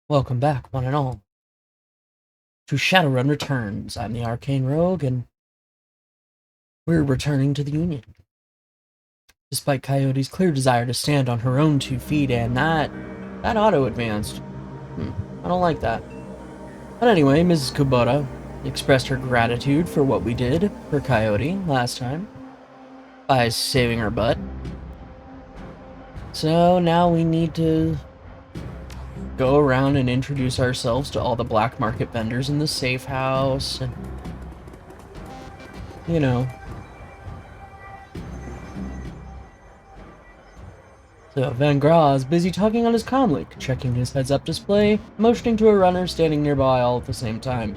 Welcome back, one and all, to Shadowrun Returns. I'm the Arcane Rogue, and we're returning to the Union. Despite Coyote's clear desire to stand on her own 2 feet, and that auto-advanced. I don't like that. But anyway, Mrs. Kubota expressed her gratitude for what we did for Coyote last time by saving her butt. So now we need to go around and introduce ourselves to all the black market vendors in the safe house, and you know. So Van Gra is busy talking on his comlink, checking his heads-up display, motioning to a runner standing nearby all at the same time.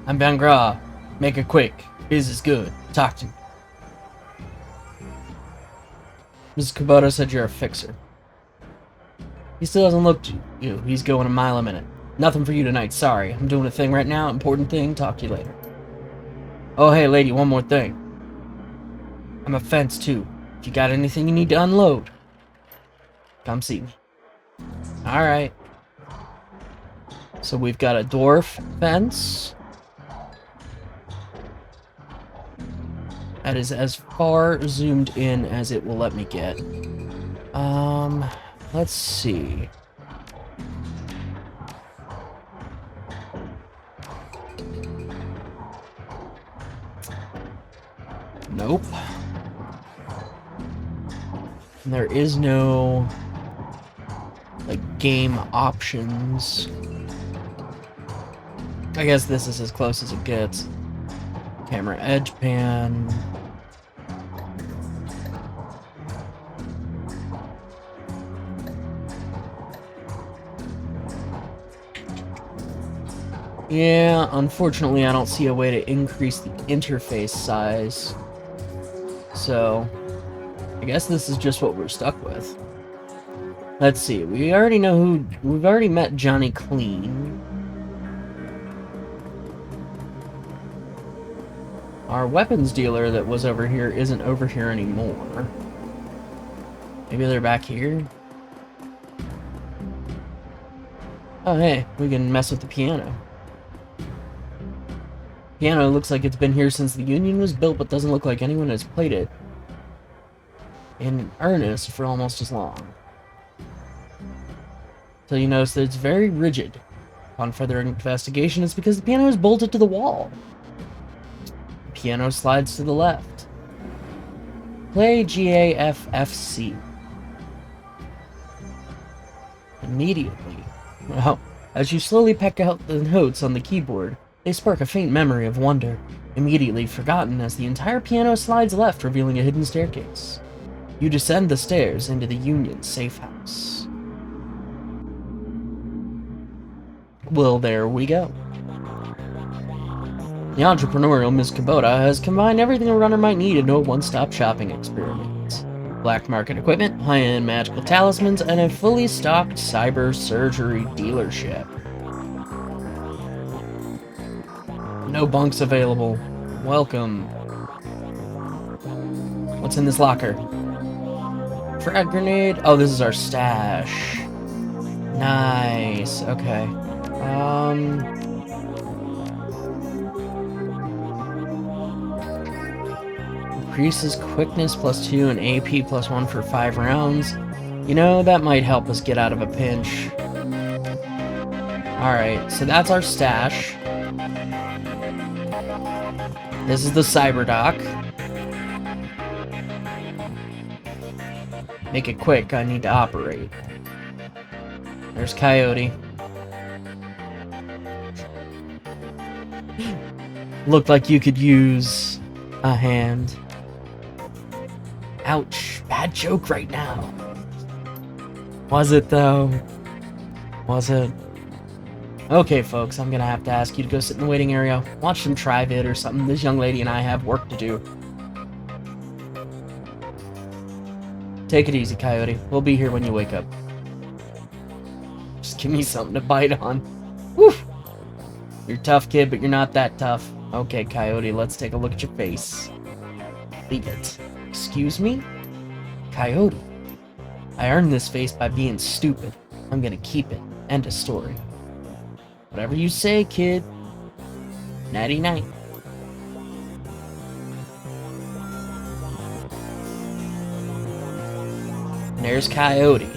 I'm Van Gra. Make it quick. Biz is good. Talk to me. Mrs. Kubota said you're a fixer. He still hasn't looked at you. He's going a mile a minute. Nothing for you tonight, sorry. I'm doing a thing right now, important thing, talk to you later. Oh hey lady, one more thing. I'm a fence too. If you got anything you need to unload, come see me. Alright. So we've got a dwarf fence. That is as far zoomed in as it will let me get. Let's see. Nope. And there is no, like, game options. I guess this is as close as it gets. Camera edge pan. Yeah, unfortunately I don't see a way to increase the interface size. So, I guess this is just what we're stuck with. Let's see, we already know who... We've already met Johnny Clean. Our weapons dealer that was over here isn't over here anymore. Maybe they're back here? Oh hey, we can mess with the piano. Piano looks like it's been here since the Union was built, but doesn't look like anyone has played it in earnest for almost as long. So you notice that it's very rigid. Upon further investigation, it's because the piano is bolted to the wall. The piano slides to the left. Play GAFFC. Immediately. Well, as you slowly peck out the notes on the keyboard, they spark a faint memory of wonder, immediately forgotten as the entire piano slides left, revealing a hidden staircase. You descend the stairs into the Union safe house. Well, there we go. The entrepreneurial Ms. Kubota has combined everything a runner might need into a one-stop shopping experiment. Black market equipment, high-end magical talismans, and a fully stocked cyber surgery dealership. No bunks available. Welcome. What's in this locker? Frag grenade. Oh, this is our stash. Nice. Okay. Increases quickness +2 and AP +1 for 5 rounds. You know, that might help us get out of a pinch. Alright, so that's our stash. This is the cyber dock. Make it quick, I need to operate. There's Coyote. Looked like you could use a hand. Ouch, bad joke right now. Was it though? Was it? Okay, folks, I'm gonna have to ask you to go sit in the waiting area, watch some Tri-Vid or something. This young lady and I have work to do. Take it easy, Coyote. We'll be here when you wake up. Just give me something to bite on. Whew! You're a tough kid, but you're not that tough. Okay, Coyote, let's take a look at your face. Leave it. Excuse me? Coyote. I earned this face by being stupid. I'm gonna keep it. End of story. Whatever you say, kid. Nighty night. And there's Coyote.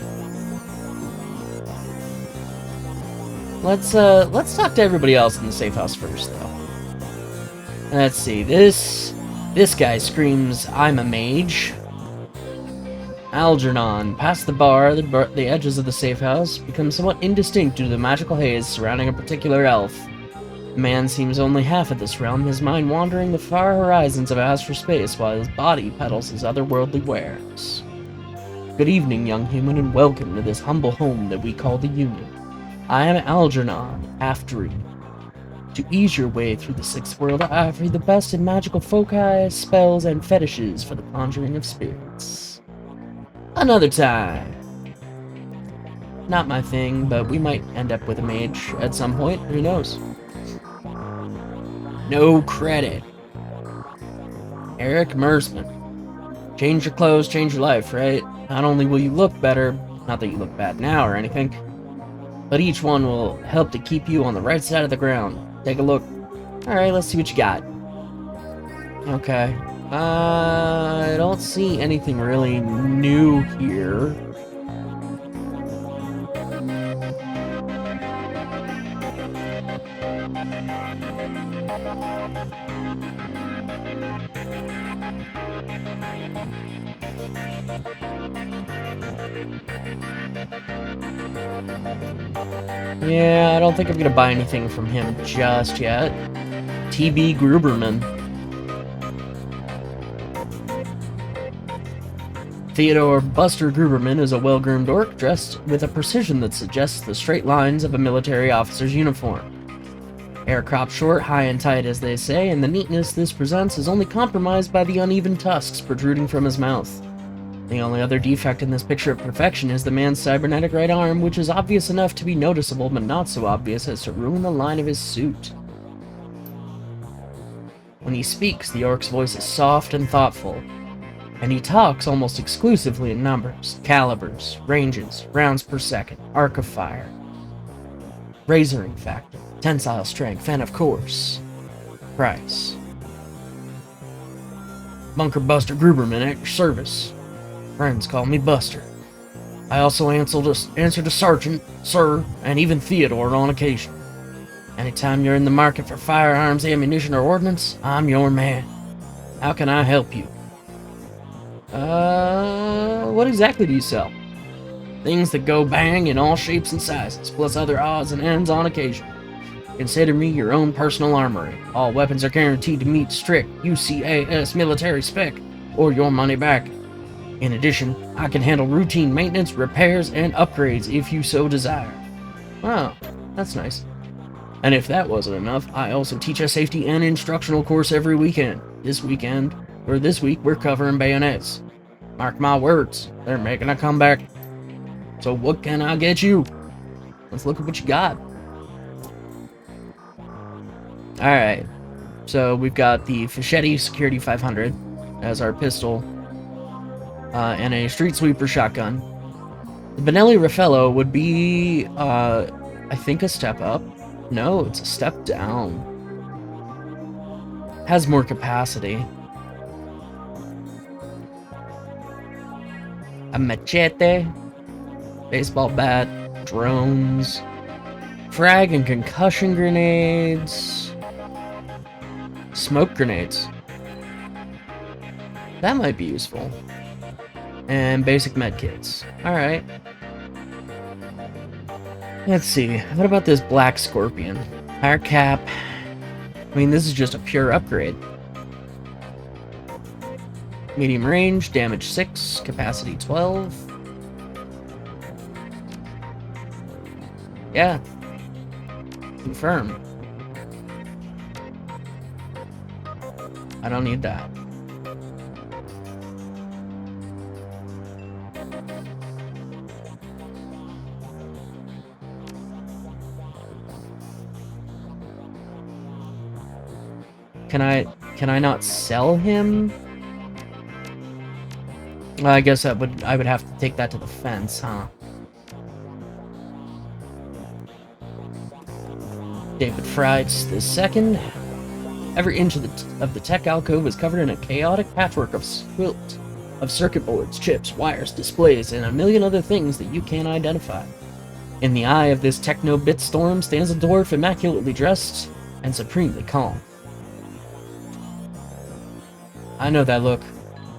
Let's talk to everybody else in the safe house first, though. Let's see. This guy screams, "I'm a mage." Algernon. Past the bar, the edges of the safe house become somewhat indistinct due to the magical haze surrounding a particular elf. The man seems only half of this realm, his mind wandering the far horizons of astral space while his body peddles his otherworldly wares. Good evening, young human, and welcome to this humble home that we call the Union. I am Algernon, half-druid. To ease your way through the sixth world, I offer you the best in magical foci, spells, and fetishes for the conjuring of spirits. Another time. Not my thing, but we might end up with a mage at some point. Who knows? No credit. Eric Mersman. Change your clothes, change your life, right? Not only will you look better, not that you look bad now or anything, but each one will help to keep you on the right side of the ground. Take a look. Alright, let's see what you got. Okay. I don't see anything really new here. Yeah, I don't think I'm gonna buy anything from him just yet. T.B. Gruberman. Theodore Buster Gruberman is a well-groomed orc dressed with a precision that suggests the straight lines of a military officer's uniform. Hair cropped short, high and tight as they say, and the neatness this presents is only compromised by the uneven tusks protruding from his mouth. The only other defect in this picture of perfection is the man's cybernetic right arm, which is obvious enough to be noticeable, but not so obvious as to ruin the line of his suit. When he speaks, the orc's voice is soft and thoughtful, and he talks almost exclusively in numbers, calibers, ranges, rounds per second, arc of fire, razoring factor, tensile strength, and of course, price. Bunker Buster Gruberman at your service. Friends call me Buster. I also answer to Sergeant, Sir, and even Theodore on occasion. Anytime you're in the market for firearms, ammunition, or ordnance, I'm your man. How can I help you? What exactly do you sell? Things that go bang in all shapes and sizes, plus other odds and ends on occasion. Consider me your own personal armory. All weapons are guaranteed to meet strict UCAS military spec, or your money back. In addition, I can handle routine maintenance, repairs, and upgrades if you so desire. Wow, that's nice. And if that wasn't enough, I also teach a safety and instructional course every weekend. This week, we're covering bayonets. Mark my words, they're making a comeback. So what can I get you? Let's look at what you got. Alright, so we've got the Fischetti Security 500 as our pistol, and a Street Sweeper shotgun. The Benelli Raffaello would be, I think a step up. No, it's a step down. Has more capacity. A machete, baseball bat, drones, frag and concussion grenades, smoke grenades. That might be useful. And basic med kits. Alright. Let's see. What about this Black Scorpion? Higher cap. I mean, this is just a pure upgrade. Medium range, damage 6, capacity 12. Yeah. Confirm. I don't need that. Can I not sell him? I guess I would have to take that to the fence, huh? David Freites II. Every inch of the tech alcove is covered in a chaotic patchwork of circuit boards, chips, wires, displays, and a million other things that you can't identify. In the eye of this techno-bit storm stands a dwarf immaculately dressed and supremely calm. I know that look.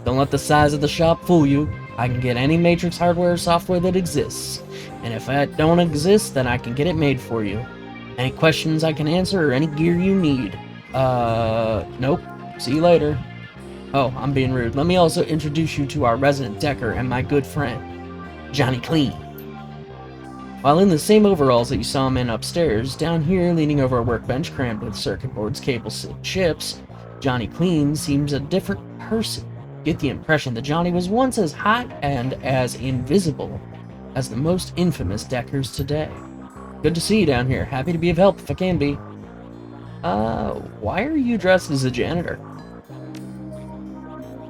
Don't let the size of the shop fool you. I can get any Matrix hardware or software that exists, and if that don't exist, then I can get it made for you. Any questions I can answer or any gear you need. Nope. See you later. Oh, I'm being rude. Let me also introduce you to our resident decker and my good friend, Johnny Clean. While in the same overalls that you saw him in upstairs, down here, leaning over a workbench crammed with circuit boards, cables, and chips, Johnny Clean seems a different person. Get the impression that Johnny was once as hot and as invisible as the most infamous deckers today. Good to see you down here. Happy to be of help if I can be. Why are you dressed as a janitor?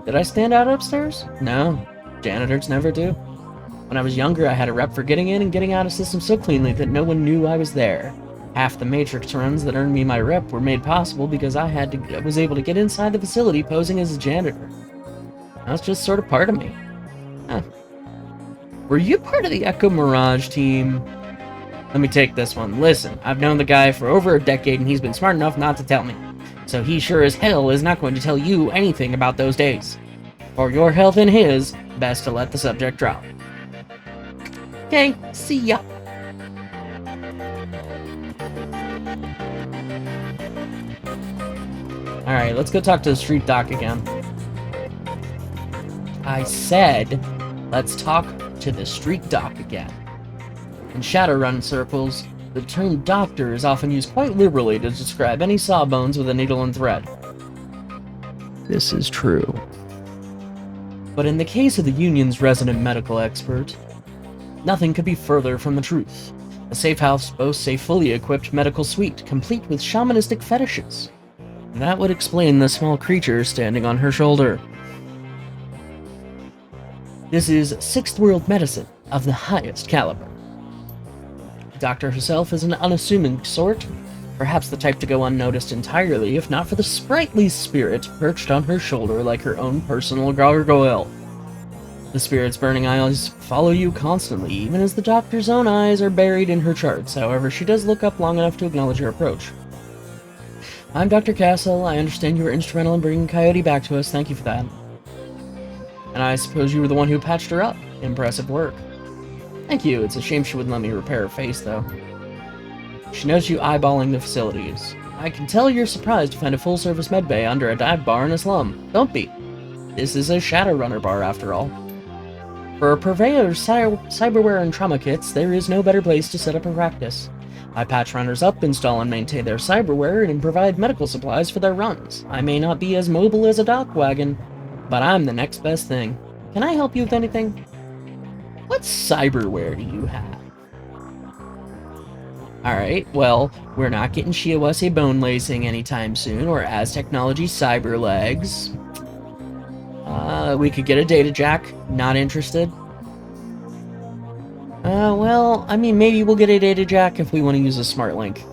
Did I stand out upstairs? No, janitors never do. When I was younger, I had a rep for getting in and getting out of systems so cleanly that no one knew I was there. Half the Matrix runs that earned me my rep were made possible because I was able to get inside the facility posing as a janitor. That's just sort of part of me. Huh. Were you part of the Echo Mirage team? Let me take this one. Listen, I've known the guy for over a decade and he's been smart enough not to tell me. So he sure as hell is not going to tell you anything about those days. For your health and his, best to let the subject drop. Okay, see ya. Alright, let's go talk to the street doc again. I said, let's talk to the street doc again. In Shadowrun circles, the term doctor is often used quite liberally to describe any sawbones with a needle and thread. This is true. But in the case of the Union's resident medical expert, nothing could be further from the truth. A safe house boasts a fully equipped medical suite, complete with shamanistic fetishes. That would explain the small creature standing on her shoulder. This is sixth world medicine of the highest caliber. The doctor herself is an unassuming sort, perhaps the type to go unnoticed entirely if not for the sprightly spirit perched on her shoulder like her own personal gargoyle. The spirit's burning eyes follow you constantly, even as the doctor's own eyes are buried in her charts. However, she does look up long enough to acknowledge your approach. I'm Dr. Castle. I understand you were instrumental in bringing Coyote back to us. Thank you for that. And I suppose you were the one who patched her up. Impressive work. Thank you. It's a shame she wouldn't let me repair her face, though. She knows you eyeballing the facilities. I can tell you're surprised to find a full-service medbay under a dive bar in a slum. Don't be. This is a Shadowrunner bar, after all. For a purveyor of cyberware and trauma kits, there is no better place to set up a practice. I patch runners up, install and maintain their cyberware, and provide medical supplies for their runs. I may not be as mobile as a dock wagon, but I'm the next best thing. Can I help you with anything? What cyberware do you have? Alright, well, we're not getting Shiawase bone lacing anytime soon, or as technology cyber legs. We could get a data jack. Not interested. Well, I mean, maybe we'll get a data jack if we want to use a smart link.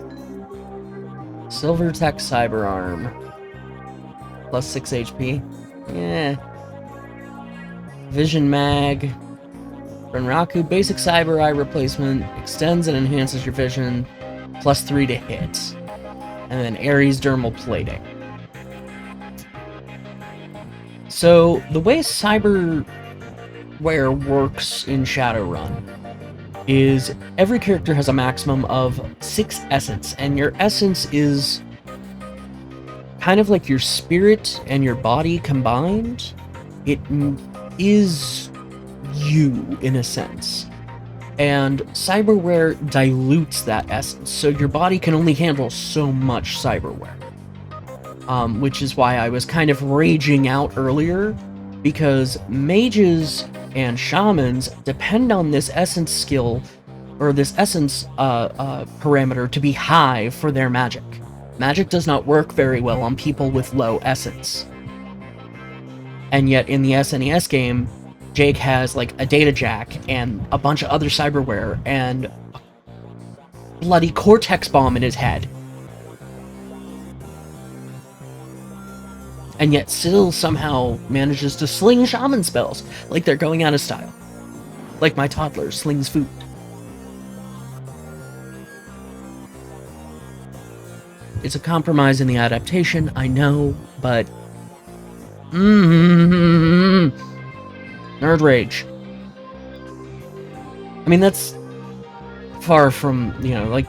Silver Tech Cyber Arm. Plus 6 HP. Yeah. Vision Mag. Renraku Basic Cyber Eye Replacement. Extends and enhances your vision. Plus 3 to hit. And then Ares Dermal Plating. So, the way cyberware works in Shadowrun is every character has a maximum of 6 essence, and your essence is kind of like your spirit and your body combined. It is you, in a sense. And cyberware dilutes that essence, so your body can only handle so much cyberware. Which is why I was kind of raging out earlier, because mages and shamans depend on this essence skill, or this essence parameter to be high for their magic. Magic does not work very well on people with low essence. And yet in the SNES game, Jake has like a data jack and a bunch of other cyberware and a bloody cortex bomb in his head. And yet still somehow manages to sling shaman spells like they're going out of style. Like my toddler slings food. It's a compromise in the adaptation, I know, but... Nerd rage. I mean, that's far from, you know, like...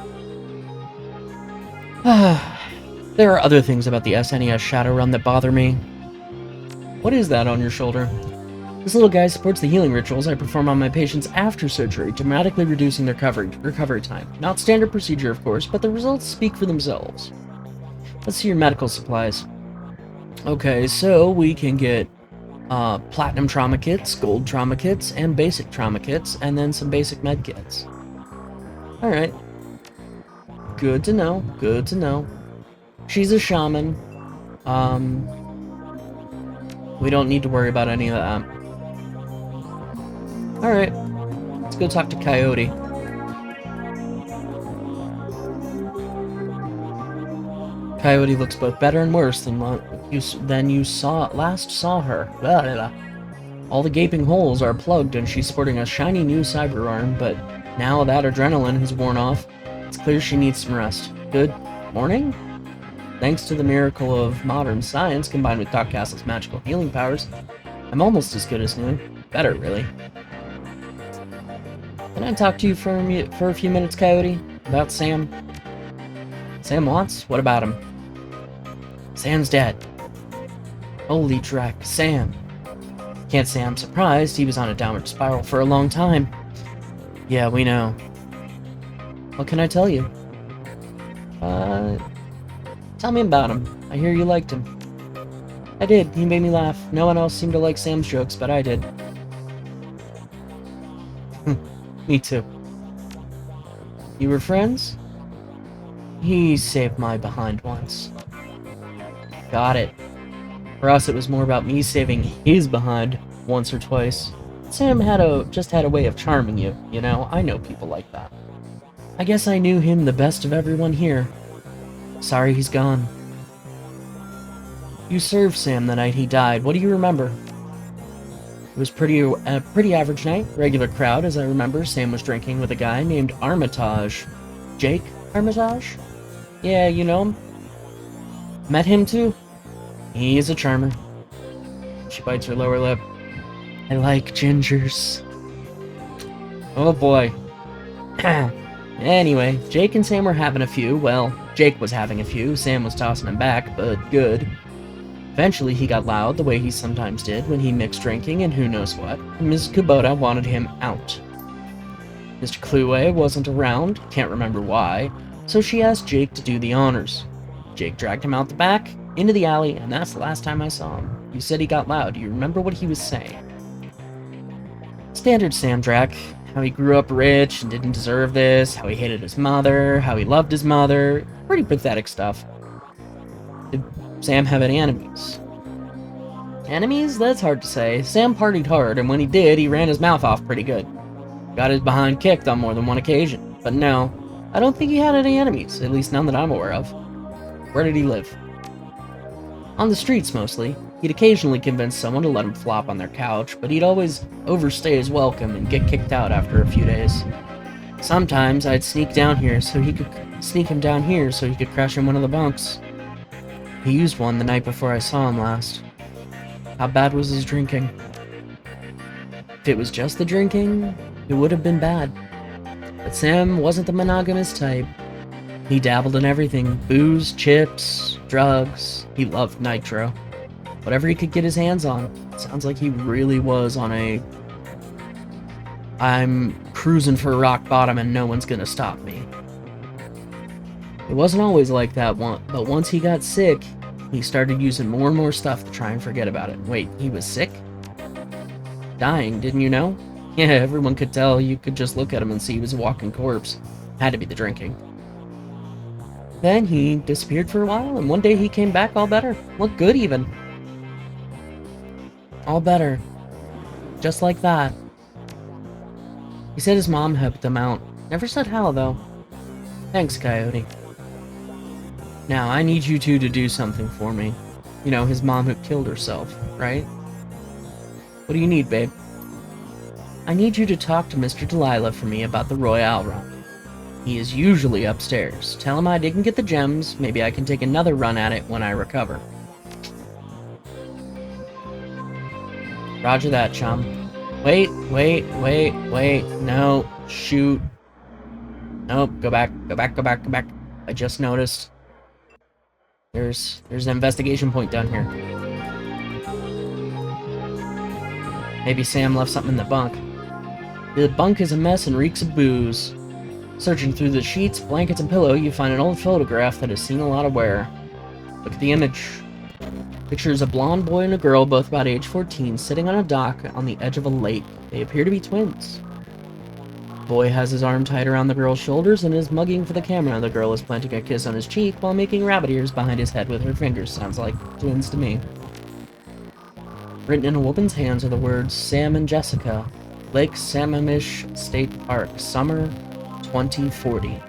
There are other things about the SNES Shadowrun that bother me. What is that on your shoulder? This little guy supports the healing rituals I perform on my patients after surgery, dramatically reducing their recovery time. Not standard procedure, of course, but the results speak for themselves. Let's see your medical supplies. Okay, so we can get platinum trauma kits, gold trauma kits, and basic trauma kits, and then some basic med kits. Alright. Good to know, good to know. She's a shaman. We don't need to worry about any of that. Alright, let's go talk to Coyote. Coyote looks both better and worse than you last saw her. Blah, blah, blah. All the gaping holes are plugged and she's sporting a shiny new cyber arm, but now that adrenaline has worn off, it's clear she needs some rest. Good morning? Thanks to the miracle of modern science combined with Doc Castle's magical healing powers, I'm almost as good as new. Better, really. Can I talk to you for a few minutes, Coyote? About Sam? Sam Watts? What about him? Sam's dead. Holy drek, Sam. Can't say I'm surprised, he was on a downward spiral for a long time. Yeah, we know. What can I tell you? Tell me about him. I hear you liked him. I did, he made me laugh. No one else seemed to like Sam's jokes, but I did. Me too. You were friends? He saved my behind once. Got it. For us, it was more about me saving his behind once or twice. Sam just had a way of charming you, you know? I know people like that. I guess I knew him the best of everyone here. Sorry he's gone. You served Sam the night he died. What do you remember? It was a pretty average night. Regular crowd, as I remember. Sam was drinking with a guy named Armitage. Jake Armitage? Yeah, you know him? Met him too? He's a charmer. She bites her lower lip. I like gingers. Oh boy. Anyway, Jake and Sam were having a few. Well, Jake was having a few. Sam was tossing him back, but good. Eventually, he got loud, the way he sometimes did when he mixed drinking and who knows what. Mrs. Kubota wanted him out. Mr. Kluwe wasn't around, can't remember why, so she asked Jake to do the honors. Jake dragged him out the back, into the alley, and that's the last time I saw him. You said he got loud. Do you remember what he was saying? Standard Sam Drac. How he grew up rich and didn't deserve this, how he hated his mother, how he loved his mother. Pretty pathetic stuff. Did Sam have any enemies? Enemies? That's hard to say. Sam partied hard, and when he did, he ran his mouth off pretty good. Got his behind kicked on more than one occasion. But no, I don't think he had any enemies, at least none that I'm aware of. Where did he live? On the streets, mostly. He'd occasionally convince someone to let him flop on their couch, but he'd always overstay his welcome and get kicked out after a few days. Sometimes I'd sneak him down here so he could crash in one of the bunks. He used one the night before I saw him last. How bad was his drinking? If it was just the drinking, it would have been bad. But Sam wasn't the monogamous type. He dabbled in everything. Booze, chips, drugs. He loved nitro. Whatever he could get his hands on. Sounds like he really was on a... I'm cruising for rock bottom and no one's gonna stop me. It wasn't always like that, but once he got sick, he started using more and more stuff to try and forget about it. Wait, he was sick? Dying, didn't you know? Yeah, everyone could tell. You could just look at him and see he was a walking corpse. Had to be the drinking. Then he disappeared for a while, and one day he came back all better. Looked good, even. All better. just like that. He said his mom helped them out. Never said how, though. Thanks, Coyote. Now, I need you two to do something for me. You know, his mom who killed herself, right? What do you need, babe? I need you to talk to Mr. Delilah for me about the Royale run. He is usually upstairs. Tell him I didn't get the gems. Maybe I can take another run at it when I recover. Roger that, chum. Wait. No, shoot. Nope, go back. I just noticed. There's an investigation point down here. Maybe Sam left something in the bunk. The bunk is a mess and reeks of booze. Searching through the sheets, blankets, and pillow, you find an old photograph that has seen a lot of wear. Look at the image. Pictures a blonde boy and a girl, both about age 14, sitting on a dock on the edge of a lake. They appear to be twins. The boy has his arm tied around the girl's shoulders and is mugging for the camera. The girl is planting a kiss on his cheek while making rabbit ears behind his head with her fingers. Sounds like twins to me. Written in a woman's hands are the words Sam and Jessica, Lake Sammamish State Park, summer 2040.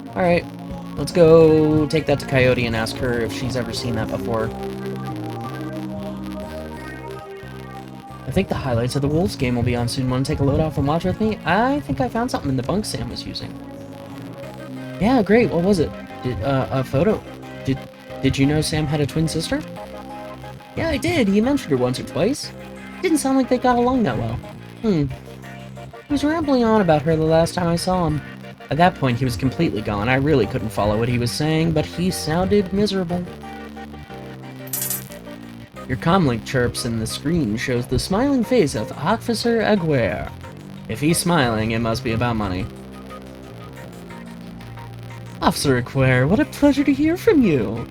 Alright, let's go take that to Coyote and ask her if she's ever seen that before. I think the highlights of the Wolves game will be on soon. Want to take a load off and watch with me? I think I found something in the bunk Sam was using. Yeah, great. What was it? A photo. Did you know Sam had a twin sister? Yeah, I did. He mentioned her once or twice. Didn't sound like they got along that well. He was rambling on about her the last time I saw him. At that point, he was completely gone. I really couldn't follow what he was saying, but he sounded miserable. Your comlink chirps in the screen shows the smiling face of Officer Aguirre. If he's smiling, it must be about money. Officer Aguirre, what a pleasure to hear from you.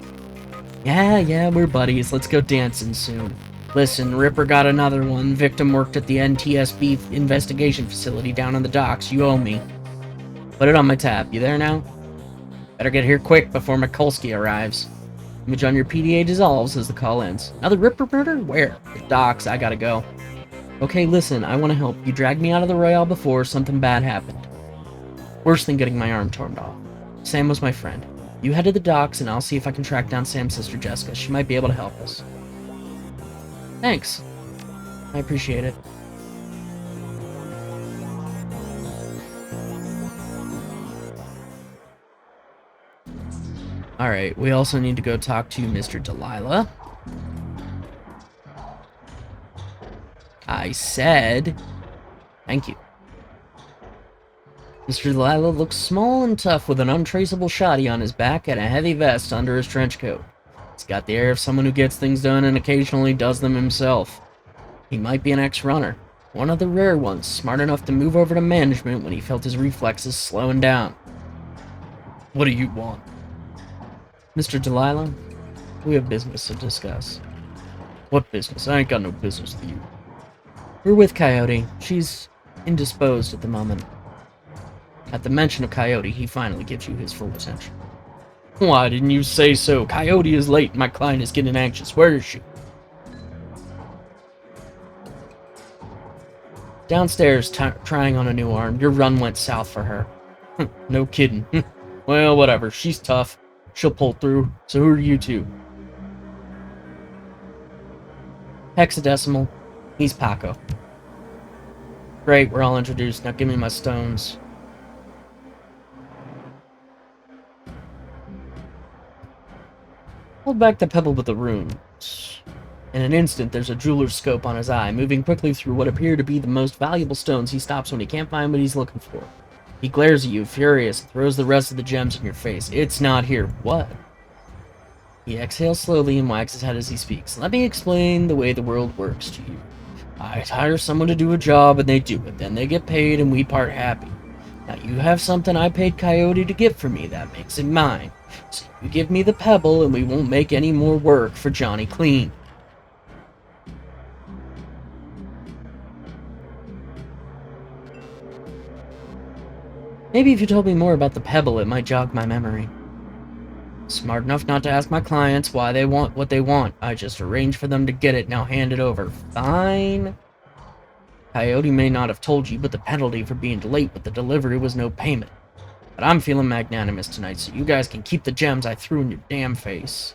Yeah, we're buddies. Let's go dancing soon. Listen, Ripper got another one. Victim worked at the NTSB investigation facility down on the docks. You owe me. Put it on my tab. You there now? Better get here quick before Mikulski arrives. Image on your PDA dissolves as the call ends. Another Ripper murder? Where? The docks. I gotta go. Okay, listen, I want to help. You dragged me out of the Royale before something bad happened. Worse than getting my arm torn off. Sam was my friend. You head to the docks and I'll see if I can track down Sam's sister Jessica. She might be able to help us. Thanks. I appreciate it. Alright, we also need to go talk to Mr. Delilah. I said... Thank you. Mr. Delilah looks small and tough with an untraceable shoddy on his back and a heavy vest under his trench coat. He's got the air of someone who gets things done and occasionally does them himself. He might be an ex-runner, one of the rare ones, smart enough to move over to management when he felt his reflexes slowing down. What do you want? Mr. Delilah, we have business to discuss. What business? I ain't got no business with you. We're with Coyote. She's indisposed at the moment. At the mention of Coyote, he finally gives you his full attention. Why didn't you say so? Coyote is late. My client is getting anxious. Where is she? Downstairs, trying on a new arm. Your run went south for her. No kidding. Well, whatever. She's tough. She'll pull through. So who are you two? Hexadecimal. He's Paco. Great, we're all introduced. Now give me my stones. Hold back the pebble with the runes. In an instant, there's a jeweler's scope on his eye. Moving quickly through what appear to be the most valuable stones, he stops when he can't find what he's looking for. He glares at you, furious, and throws the rest of the gems in your face. It's not here. What? He exhales slowly and wags his head as he speaks. Let me explain the way the world works to you. I hire someone to do a job, and they do it. Then they get paid, and we part happy. Now, you have something I paid Coyote to get for me. That makes it mine. So you give me the pebble, and we won't make any more work for Johnny Clean. Maybe if you told me more about the pebble, it might jog my memory. Smart enough not to ask my clients why they want what they want. I just arrange for them to get it, now hand it over. Fine. Coyote may not have told you, but the penalty for being late with the delivery was no payment. But I'm feeling magnanimous tonight, so you guys can keep the gems I threw in your damn face.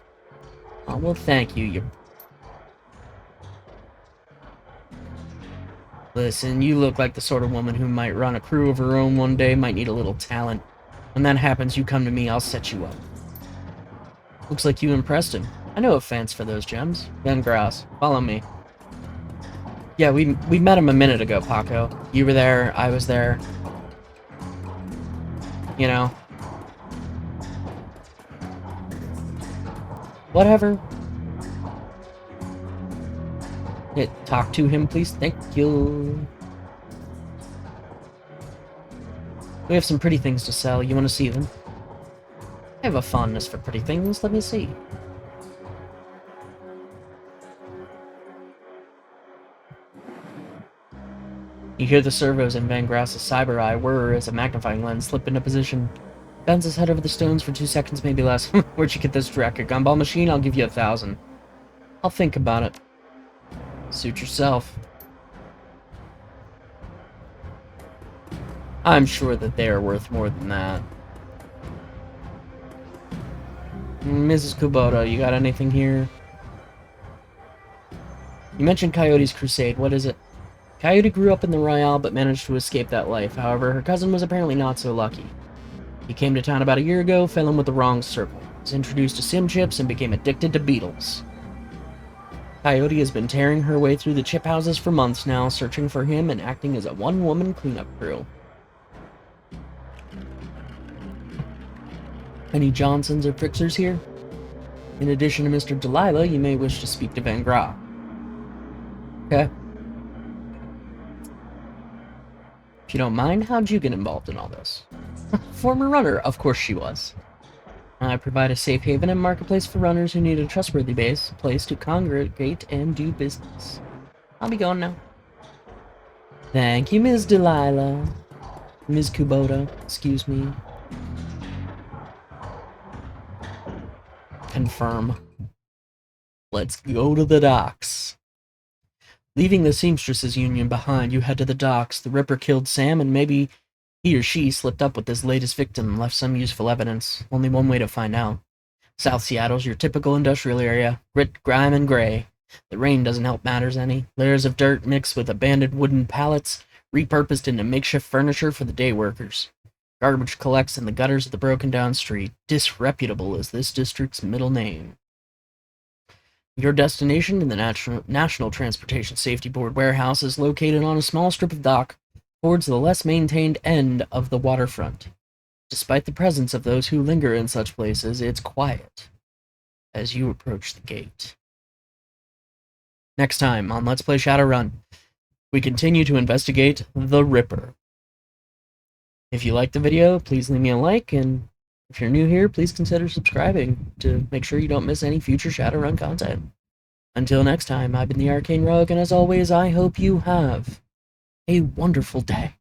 Oh, well, thank you, you... Listen, you look like the sort of woman who might run a crew of her own one day, might need a little talent. When that happens, you come to me, I'll set you up. Looks like you impressed him. I know a fancy for those gems. Ben Grass, follow me. Yeah, we met him a minute ago, Paco. You were there, I was there. You know. Whatever. Yeah, talk to him, please. Thank you. We have some pretty things to sell. You want to see them? I have a fondness for pretty things. Let me see. You hear the servos in Van Grass's cyber eye whir as a magnifying lens slip into position. Bends his head over the stones for 2 seconds, maybe less. Where'd you get this drek? A gumball machine? I'll give you 1,000. I'll think about it. Suit yourself. I'm sure that they are worth more than that. Mrs. Kubota, you got anything here? You mentioned Coyote's crusade. What is it? Coyote grew up in the Royale but managed to escape that life. However, her cousin was apparently not so lucky. He came to town about a year ago, fell in with the wrong circle, was introduced to sim chips, and became addicted to beetles. Coyote has been tearing her way through the chip houses for months now, searching for him and acting as a one-woman cleanup crew. Any Johnsons or Fixers here? In addition to Mr. Delilah, you may wish to speak to Van Gra. Okay. If you don't mind, how'd you get involved in all this? Former runner, of course she was. I provide a safe haven and marketplace for runners who need a trustworthy place to congregate and do business. I'll be going now. Thank you, Ms. Delilah. Ms. Kubota, excuse me. Confirm. Let's go to the docks. Leaving the Seamstresses Union behind, you head to the docks. The Ripper killed Sam, and maybe he or she slipped up with his latest victim and left some useful evidence. Only one way to find out. South Seattle's your typical industrial area. Grit, grime, and gray. The rain doesn't help matters any. Layers of dirt mixed with abandoned wooden pallets, repurposed into makeshift furniture for the day workers. Garbage collects in the gutters of the broken-down street. Disreputable is this district's middle name. Your destination in the National Transportation Safety Board warehouse is located on a small strip of dock towards the less maintained end of the waterfront. Despite the presence of those who linger in such places, it's quiet as you approach the gate. Next time on Let's Play Shadowrun, we continue to investigate the Ripper. If you liked the video, please leave me a like, and if you're new here, please consider subscribing to make sure you don't miss any future Shadowrun content. Until next time, I've been the Arcane Rogue, and as always, I hope you have a wonderful day.